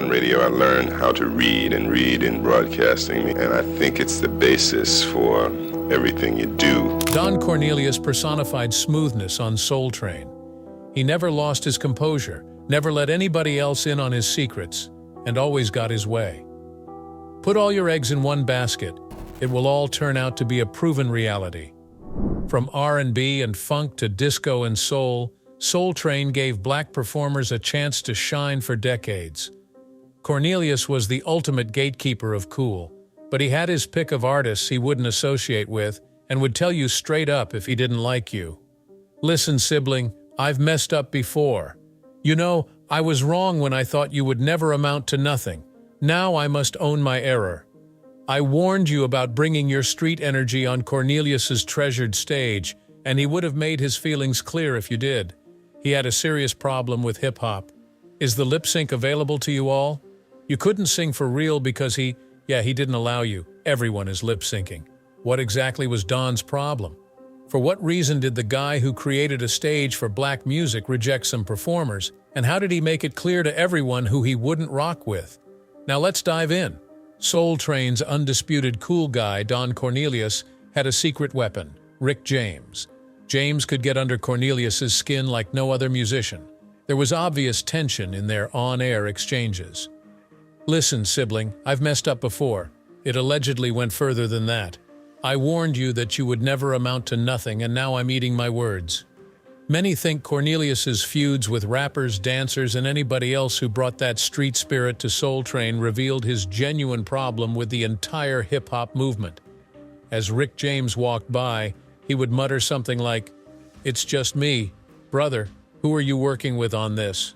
on radio. I learned how to read in broadcasting, and I think it's the basis for everything you do. Don Cornelius personified smoothness on Soul Train. He never lost his composure, never let anybody else in on his secrets, and always got his way. Put all your eggs in one basket. It will all turn out to be a proven reality. From R&B and funk to disco and soul, Soul Train gave black performers a chance to shine for decades. Cornelius was the ultimate gatekeeper of cool, but he had his pick of artists he wouldn't associate with and would tell you straight up if he didn't like you. Listen, sibling, I've messed up before. You know, I was wrong when I thought you would never amount to nothing. Now I must own my error. I warned you about bringing your street energy on Cornelius's treasured stage, and he would have made his feelings clear if you did. He had a serious problem with hip-hop. Is the lip sync available to you all? You couldn't sing for real because he didn't allow you. Everyone is lip syncing. What exactly was Don's problem? For what reason did the guy who created a stage for black music reject some performers, and how did he make it clear to everyone who he wouldn't rock with? Now let's dive in. Soul Train's undisputed cool guy, Don Cornelius, had a secret weapon, Rick James. James could get under Cornelius's skin like no other musician. There was obvious tension in their on-air exchanges. Listen, sibling, I've messed up before. It allegedly went further than that. I warned you that you would never amount to nothing, and now I'm eating my words. Many think Cornelius's feuds with rappers, dancers, and anybody else who brought that street spirit to Soul Train revealed his genuine problem with the entire hip-hop movement. As Rick James walked by, he would mutter something like, "It's just me. Brother, who are you working with on this?"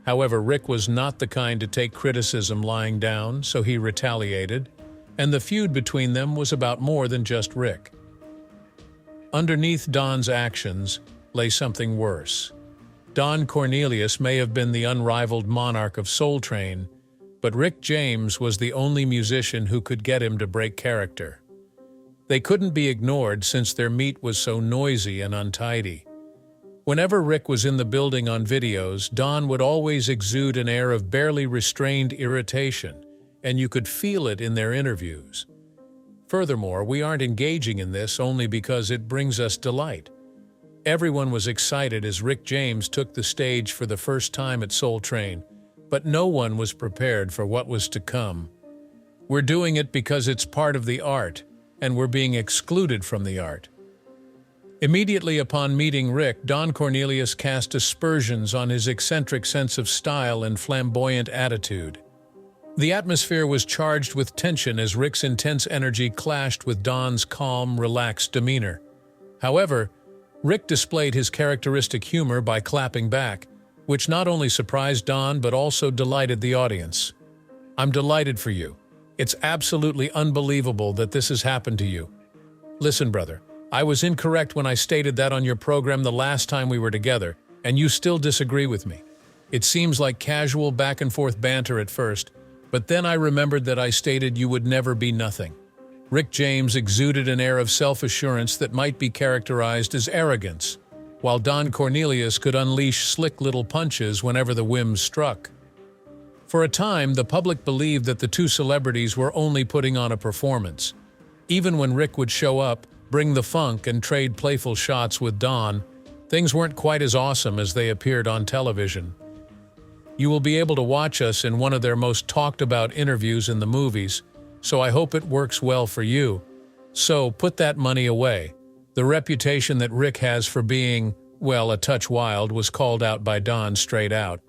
However, Rick was not the kind to take criticism lying down, so he retaliated, and the feud between them was about more than just Rick. Underneath Don's actions lay something worse. Don Cornelius may have been the unrivaled monarch of Soul Train, but Rick James was the only musician who could get him to break character. They couldn't be ignored since their meet was so noisy and untidy. Whenever Rick was in the building on videos, Don would always exude an air of barely restrained irritation, and you could feel it in their interviews. Furthermore, we aren't engaging in this only because it brings us delight. Everyone was excited as Rick James took the stage for the first time at Soul Train, but no one was prepared for what was to come. We're doing it because it's part of the art, and we're being excluded from the art. Immediately upon meeting Rick, Don Cornelius cast aspersions on his eccentric sense of style and flamboyant attitude. The atmosphere was charged with tension as Rick's intense energy clashed with Don's calm, relaxed demeanor. However, Rick displayed his characteristic humor by clapping back, which not only surprised Don but also delighted the audience. "I'm delighted for you. It's absolutely unbelievable that this has happened to you. Listen, brother, I was incorrect when I stated that on your program the last time we were together, and you still disagree with me. It seems like casual back-and-forth banter at first, but then I remembered that I stated you would never be nothing." Rick James exuded an air of self-assurance that might be characterized as arrogance, while Don Cornelius could unleash slick little punches whenever the whim struck. For a time, the public believed that the two celebrities were only putting on a performance. Even when Rick would show up, bring the funk, and trade playful shots with Don, things weren't quite as awesome as they appeared on television. You will be able to watch us in one of their most talked-about interviews in the movies, so I hope it works well for you. So put that money away. The reputation that Rick has for being, well, a touch wild was called out by Don straight out.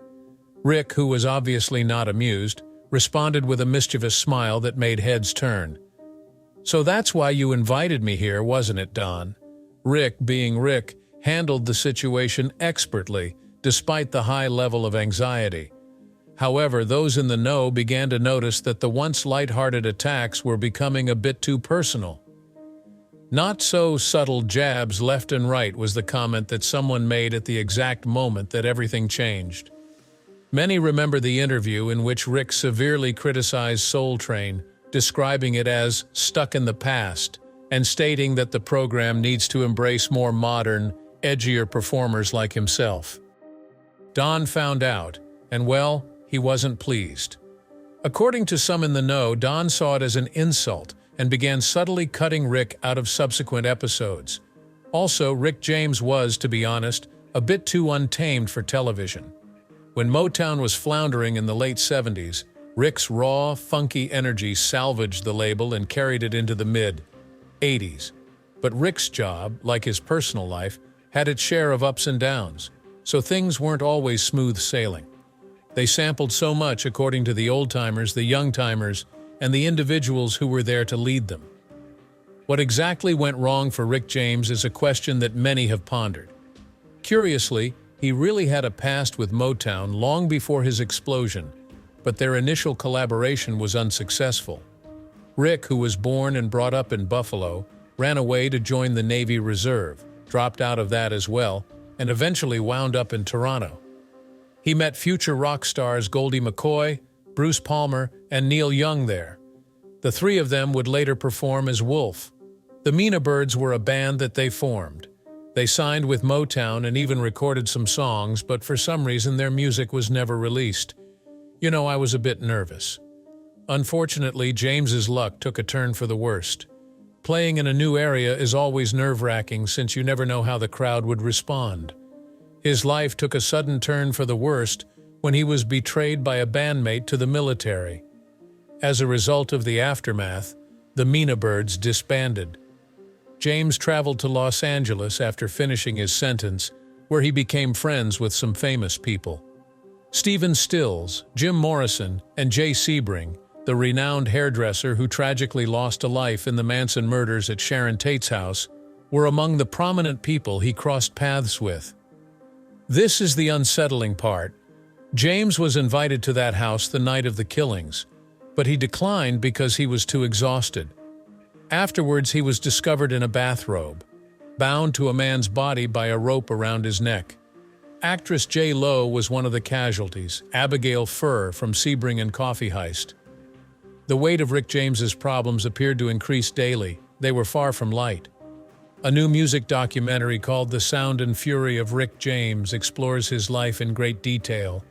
Rick, who was obviously not amused, responded with a mischievous smile that made heads turn. "So that's why you invited me here, wasn't it, Don?" Rick, being Rick, handled the situation expertly, despite the high level of anxiety. However, those in the know began to notice that the once light-hearted attacks were becoming a bit too personal. "Not so subtle jabs left and right," was the comment that someone made at the exact moment that everything changed. Many remember the interview in which Rick severely criticized Soul Train, describing it as stuck in the past, and stating that the program needs to embrace more modern, edgier performers like himself. Don found out, and well, he wasn't pleased. According to some in the know, Don saw it as an insult and began subtly cutting Rick out of subsequent episodes. Also, Rick James was, to be honest, a bit too untamed for television. When Motown was floundering in the late 70s, Rick's raw, funky energy salvaged the label and carried it into the mid-80s. But Rick's job, like his personal life, had its share of ups and downs, so things weren't always smooth sailing. They sampled so much according to the old-timers, the young-timers, and the individuals who were there to lead them. What exactly went wrong for Rick James is a question that many have pondered. Curiously, he really had a past with Motown long before his explosion, but their initial collaboration was unsuccessful. Rick, who was born and brought up in Buffalo, ran away to join the Navy Reserve, dropped out of that as well, and eventually wound up in Toronto. He met future rock stars Goldie McCoy, Bruce Palmer, and Neil Young there. The three of them would later perform as Wolf. The Mina Birds were a band that they formed. They signed with Motown and even recorded some songs, but for some reason their music was never released. I was a bit nervous. Unfortunately, James's luck took a turn for the worst. Playing in a new area is always nerve-wracking since you never know how the crowd would respond. His life took a sudden turn for the worst when he was betrayed by a bandmate to the military. As a result of the aftermath, the Mina Birds disbanded. James traveled to Los Angeles after finishing his sentence, where he became friends with some famous people. Stephen Stills, Jim Morrison, and Jay Sebring, the renowned hairdresser who tragically lost a life in the Manson murders at Sharon Tate's house, were among the prominent people he crossed paths with. This is the unsettling part. James was invited to that house the night of the killings, but he declined because he was too exhausted. Afterwards, he was discovered in a bathrobe, bound to a man's body by a rope around his neck. Actress J. Lo was one of the casualties, Abigail Furr from Sebring and Coffee Heist. The weight of Rick James's problems appeared to increase daily. They were far from light. A new music documentary called The Sound and Fury of Rick James explores his life in great detail,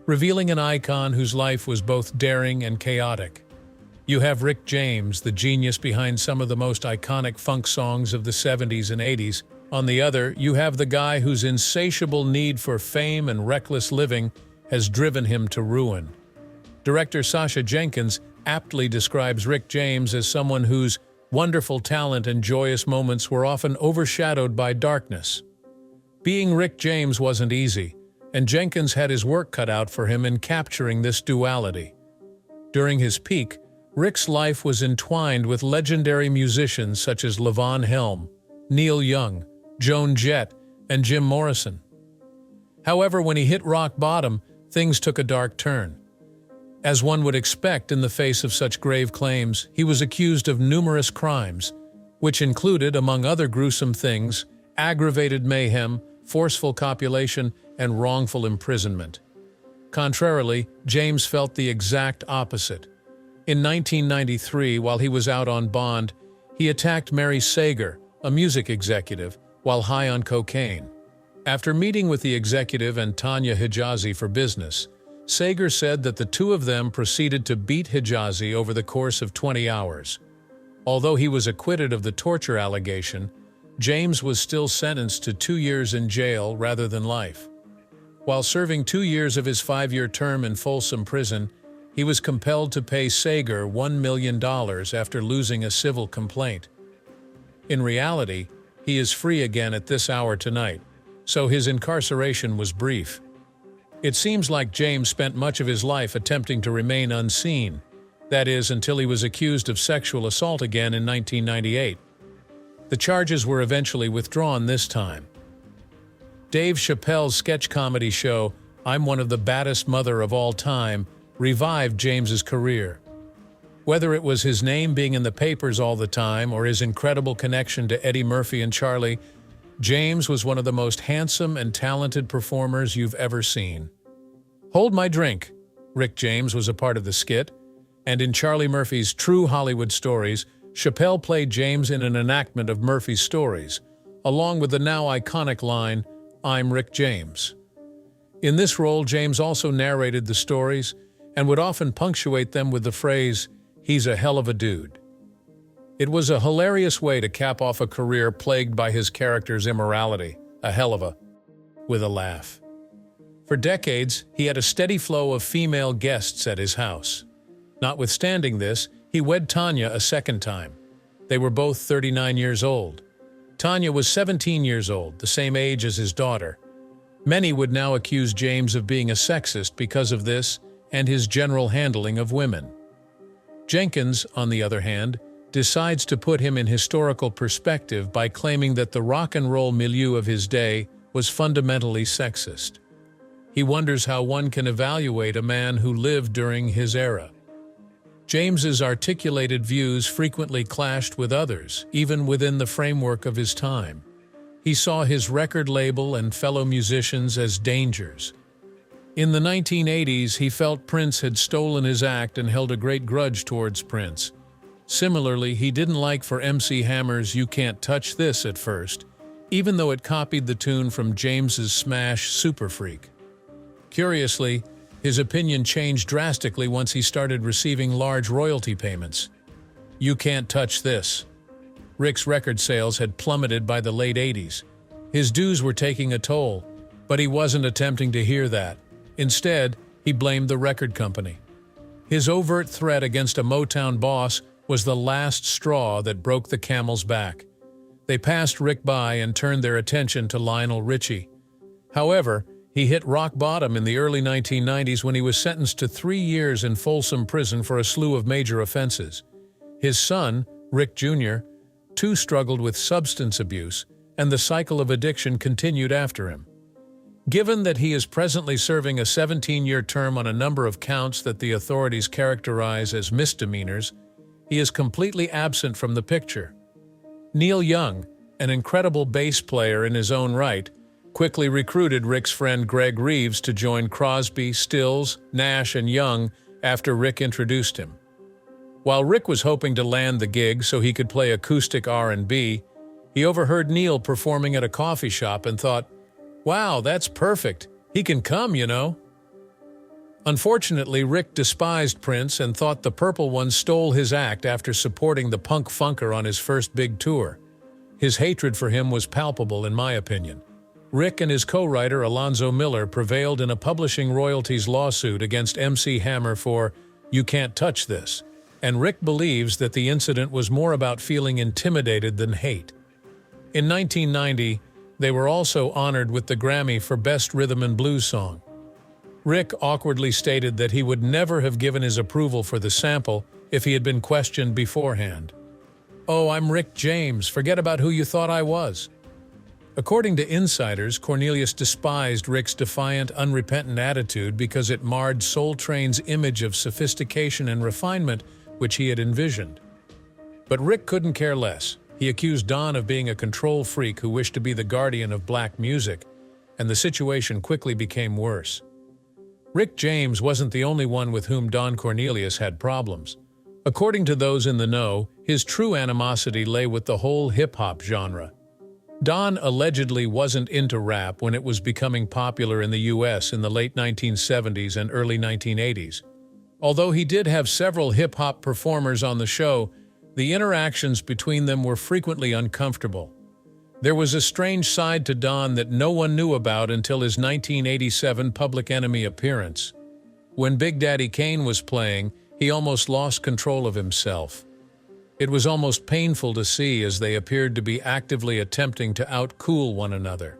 revealing an icon whose life was both daring and chaotic. You have Rick James, the genius behind some of the most iconic funk songs of the 70s and 80s. On the other, you have the guy whose insatiable need for fame and reckless living has driven him to ruin. Director Sasha Jenkins aptly describes Rick James as someone whose wonderful talent and joyous moments were often overshadowed by darkness. Being Rick James wasn't easy, and Jenkins had his work cut out for him in capturing this duality. During his peak, Rick's life was entwined with legendary musicians such as Levon Helm, Neil Young, Joan Jett, and Jim Morrison. However, when he hit rock bottom, things took a dark turn. As one would expect in the face of such grave claims, he was accused of numerous crimes, which included, among other gruesome things, aggravated mayhem, forceful copulation, and wrongful imprisonment. Contrarily, James felt the exact opposite. In 1993, while he was out on bond, he attacked Mary Sager, a music executive, while high on cocaine. After meeting with the executive and Tanya Hijazi for business, Sager said that the two of them proceeded to beat Hijazi over the course of 20 hours. Although he was acquitted of the torture allegation, James was still sentenced to 2 years in jail rather than life. While serving 2 years of his 5-year term in Folsom Prison, he was compelled to pay Sager $1 million after losing a civil complaint. In reality, he is free again at this hour tonight, so his incarceration was brief. It seems like James spent much of his life attempting to remain unseen, that is, until he was accused of sexual assault again in 1998. The charges were eventually withdrawn this time. Dave Chappelle's sketch comedy show, I'm One of the Baddest Mother of All Time, revived James's career. Whether it was his name being in the papers all the time or his incredible connection to Eddie Murphy and Charlie, James was one of the most handsome and talented performers you've ever seen. Hold My Drink. Rick James was a part of the skit, and in Charlie Murphy's True Hollywood Stories, Chappelle played James in an enactment of Murphy's stories, along with the now iconic line, I'm Rick James. In this role, James also narrated the stories and would often punctuate them with the phrase, "He's a hell of a dude." It was a hilarious way to cap off a career plagued by his character's immorality, a hell of a, with a laugh. For decades, he had a steady flow of female guests at his house. Notwithstanding this, he wed Tanya a second time. They were both 39 years old. Tanya was 17 years old, the same age as his daughter. Many would now accuse James of being a sexist because of this and his general handling of women. Jenkins, on the other hand, decides to put him in historical perspective by claiming that the rock and roll milieu of his day was fundamentally sexist. He wonders how one can evaluate a man who lived during his era. James's articulated views frequently clashed with others, even within the framework of his time. He saw his record label and fellow musicians as dangers. In the 1980s, he felt Prince had stolen his act and held a great grudge towards Prince. Similarly, he didn't like for MC Hammer's "You Can't Touch This" at first, even though it copied the tune from James's smash Super Freak. Curiously, his opinion changed drastically once he started receiving large royalty payments. "You Can't Touch This." Rick's record sales had plummeted by the late 80s. His dues were taking a toll, but he wasn't attempting to hear that. Instead, he blamed the record company. His overt threat against a Motown boss was the last straw that broke the camel's back. They passed Rick by and turned their attention to Lionel Richie. However, he hit rock bottom in the early 1990s when he was sentenced to 3 years in Folsom Prison for a slew of major offenses. His son, Rick Jr., too struggled with substance abuse, and the cycle of addiction continued after him. Given that he is presently serving a 17-year term on a number of counts that the authorities characterize as misdemeanors, he is completely absent from the picture. Neil Young, an incredible bass player in his own right, quickly recruited Rick's friend Greg Reeves to join Crosby, Stills, Nash, and Young after Rick introduced him. While Rick was hoping to land the gig so he could play acoustic R&B, he overheard Neil performing at a coffee shop and thought, "Wow, that's perfect. He can come, you know." Unfortunately, Rick despised Prince and thought the Purple One stole his act after supporting the punk funker on his first big tour. His hatred for him was palpable, in my opinion. Rick and his co-writer Alonzo Miller prevailed in a publishing royalties lawsuit against MC Hammer for "You Can't Touch This," and Rick believes that the incident was more about feeling intimidated than hate. In 1990, they were also honored with the Grammy for Best Rhythm and Blues Song. Rick awkwardly stated that he would never have given his approval for the sample if he had been questioned beforehand. "Oh, I'm Rick James. Forget about who you thought I was." According to insiders, Cornelius despised Rick's defiant, unrepentant attitude because it marred Soul Train's image of sophistication and refinement which he had envisioned. But Rick couldn't care less. He accused Don of being a control freak who wished to be the guardian of black music, and the situation quickly became worse. Rick James wasn't the only one with whom Don Cornelius had problems. According to those in the know, his true animosity lay with the whole hip-hop genre. Don allegedly wasn't into rap when it was becoming popular in the U.S. in the late 1970s and early 1980s. Although he did have several hip-hop performers on the show, the interactions between them were frequently uncomfortable. There was a strange side to Don that no one knew about until his 1987 Public Enemy appearance. When Big Daddy Kane was playing, he almost lost control of himself. It was almost painful to see as they appeared to be actively attempting to out-cool one another.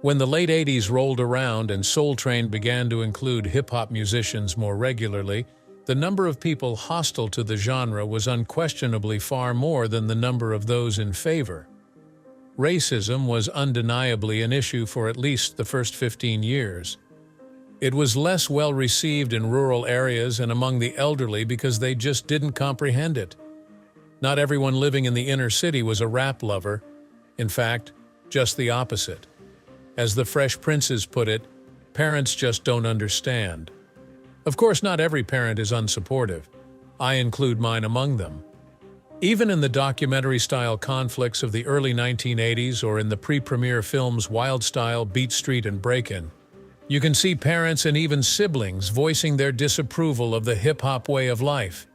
When the late 80s rolled around and Soul Train began to include hip-hop musicians more regularly, the number of people hostile to the genre was unquestionably far more than the number of those in favor. Racism was undeniably an issue for at least the first 15 years. It was less well received in rural areas and among the elderly because they just didn't comprehend it. Not everyone living in the inner city was a rap lover. In fact, just the opposite. As the Fresh Princes put it, parents just don't understand. Of course, not every parent is unsupportive. I include mine among them. Even in the documentary-style conflicts of the early 1980s or in the pre-premiere films Wild Style, Beat Street, and Breakin', You can see parents and even siblings voicing their disapproval of the hip-hop way of life.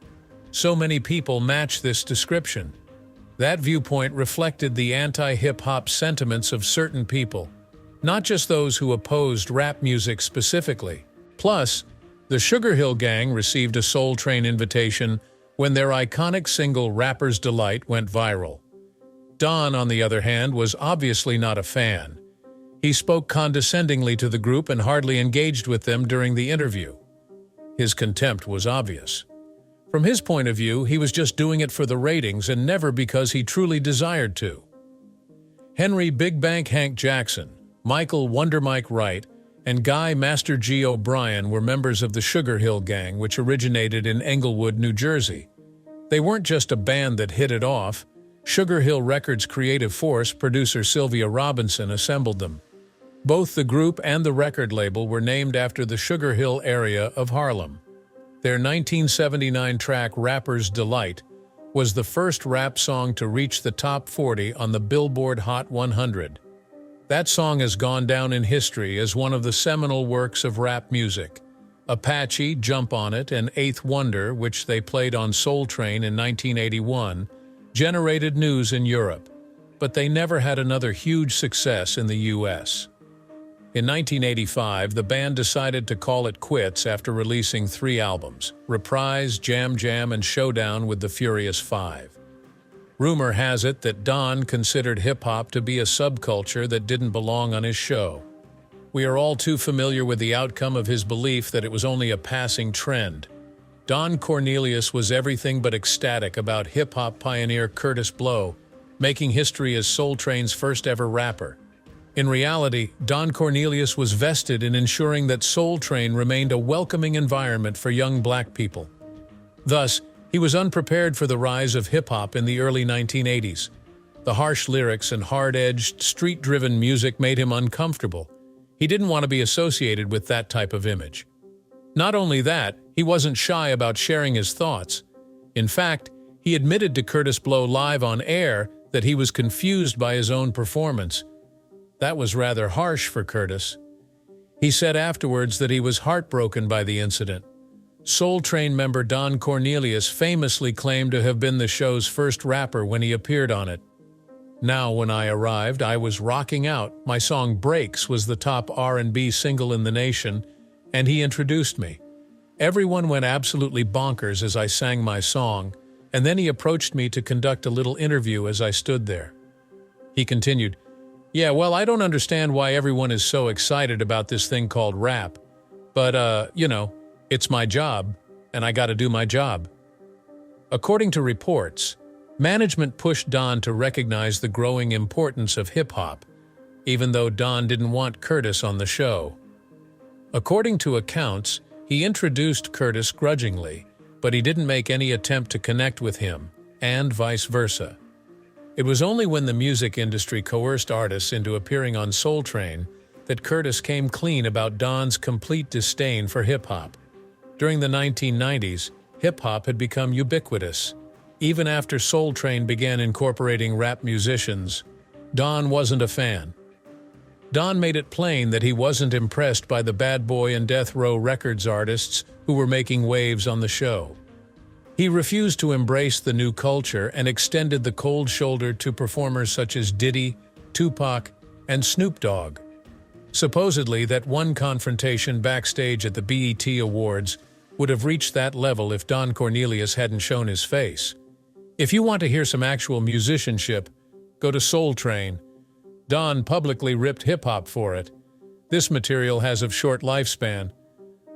So many people match this description. That viewpoint reflected the anti-hip-hop sentiments of certain people, not just those who opposed rap music specifically. Plus, the Sugar Hill Gang received a Soul Train invitation when their iconic single Rapper's Delight went viral. Don, on the other hand, was obviously not a fan. He spoke condescendingly to the group and hardly engaged with them during the interview. His contempt was obvious. From his point of view, he was just doing it for the ratings and never because he truly desired to. Henry Big Bank Hank Jackson, Michael Wonder Mike Wright, and Guy Master G. O'Brien were members of the Sugar Hill Gang, which originated in Englewood, New Jersey. They weren't just a band that hit it off. Sugar Hill Records' creative force, producer Sylvia Robinson, assembled them. Both the group and the record label were named after the Sugar Hill area of Harlem. Their 1979 track Rapper's Delight was the first rap song to reach the top 40 on the Billboard Hot 100. That song has gone down in history as one of the seminal works of rap music. Apache, Jump On It, and Eighth Wonder, which they played on Soul Train in 1981, generated news in Europe, but they never had another huge success in the U.S. In 1985, the band decided to call it quits after releasing 3 albums: Reprise, Jam Jam, and Showdown with the Furious Five. Rumor has it that Don considered hip-hop to be a subculture that didn't belong on his show. We are all too familiar with the outcome of his belief that it was only a passing trend. Don Cornelius was everything but ecstatic about hip-hop pioneer Curtis Blow, making history as Soul Train's first-ever rapper. In reality, Don Cornelius was vested in ensuring that Soul Train remained a welcoming environment for young black people. Thus, he was unprepared for the rise of hip-hop in the early 1980s. The harsh lyrics and hard-edged, street-driven music made him uncomfortable. He didn't want to be associated with that type of image. Not only that, he wasn't shy about sharing his thoughts. In fact, he admitted to Curtis Blow live on air that he was confused by his own performance. That was rather harsh for Curtis. He said afterwards that he was heartbroken by the incident. Soul Train member Don Cornelius famously claimed to have been the show's first rapper when he appeared on it. Now, when I arrived, I was rocking out. My song Breaks was the top R&B single in the nation, and he introduced me. Everyone went absolutely bonkers as I sang my song, and then he approached me to conduct a little interview as I stood there. He continued, "Yeah, well, I don't understand why everyone is so excited about this thing called rap. But, it's my job, and I gotta do my job." According to reports, management pushed Don to recognize the growing importance of hip-hop, even though Don didn't want Curtis on the show. According to accounts, he introduced Curtis grudgingly, but he didn't make any attempt to connect with him, and vice versa. It was only when the music industry coerced artists into appearing on Soul Train that Curtis came clean about Don's complete disdain for hip-hop. During the 1990s, hip-hop had become ubiquitous. Even after Soul Train began incorporating rap musicians, Don wasn't a fan. Don made it plain that he wasn't impressed by the Bad Boy and Death Row Records artists who were making waves on the show. He refused to embrace the new culture and extended the cold shoulder to performers such as Diddy, Tupac, and Snoop Dogg. Supposedly, that one confrontation backstage at the BET Awards would have reached that level if Don Cornelius hadn't shown his face. If you want to hear some actual musicianship, go to Soul Train. Don publicly ripped hip-hop for it. This material has of short lifespan.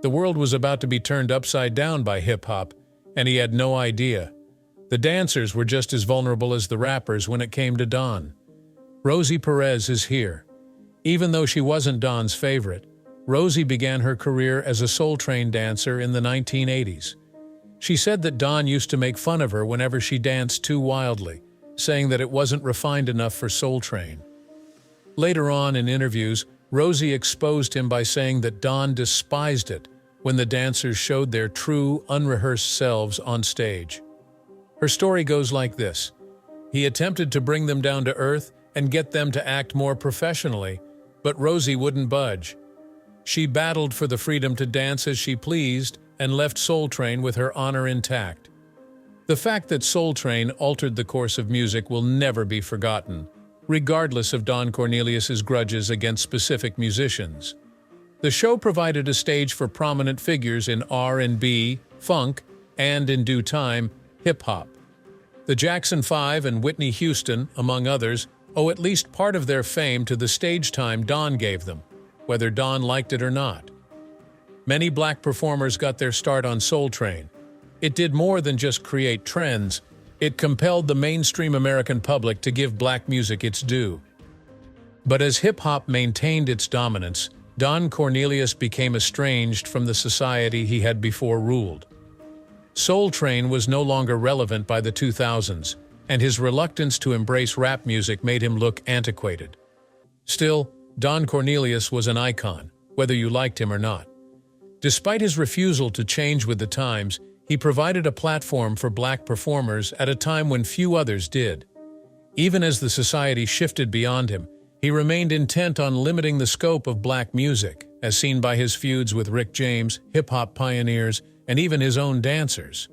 The world was about to be turned upside down by hip-hop, and he had no idea. The dancers were just as vulnerable as the rappers when it came to Don. Rosie Perez is here. Even though she wasn't Don's favorite, Rosie began her career as a Soul Train dancer in the 1980s. She said that Don used to make fun of her whenever she danced too wildly, saying that it wasn't refined enough for Soul Train. Later on in interviews, Rosie exposed him by saying that Don despised it when the dancers showed their true, unrehearsed selves on stage. Her story goes like this. He attempted to bring them down to earth and get them to act more professionally, but Rosie wouldn't budge. She battled for the freedom to dance as she pleased and left Soul Train with her honor intact. The fact that Soul Train altered the course of music will never be forgotten, regardless of Don Cornelius's grudges against specific musicians. The show provided a stage for prominent figures in R&B, funk, and, in due time, hip-hop. The Jackson 5 and Whitney Houston, among others, owe at least part of their fame to the stage time Don gave them, whether Don liked it or not. Many black performers got their start on Soul Train. It did more than just create trends. It compelled the mainstream American public to give black music its due. But as hip-hop maintained its dominance, Don Cornelius became estranged from the society he had before ruled. Soul Train was no longer relevant by the 2000s, and his reluctance to embrace rap music made him look antiquated. Still, Don Cornelius was an icon, whether you liked him or not. Despite his refusal to change with the times, he provided a platform for black performers at a time when few others did. Even as the society shifted beyond him, he remained intent on limiting the scope of black music, as seen by his feuds with Rick James, hip-hop pioneers, and even his own dancers.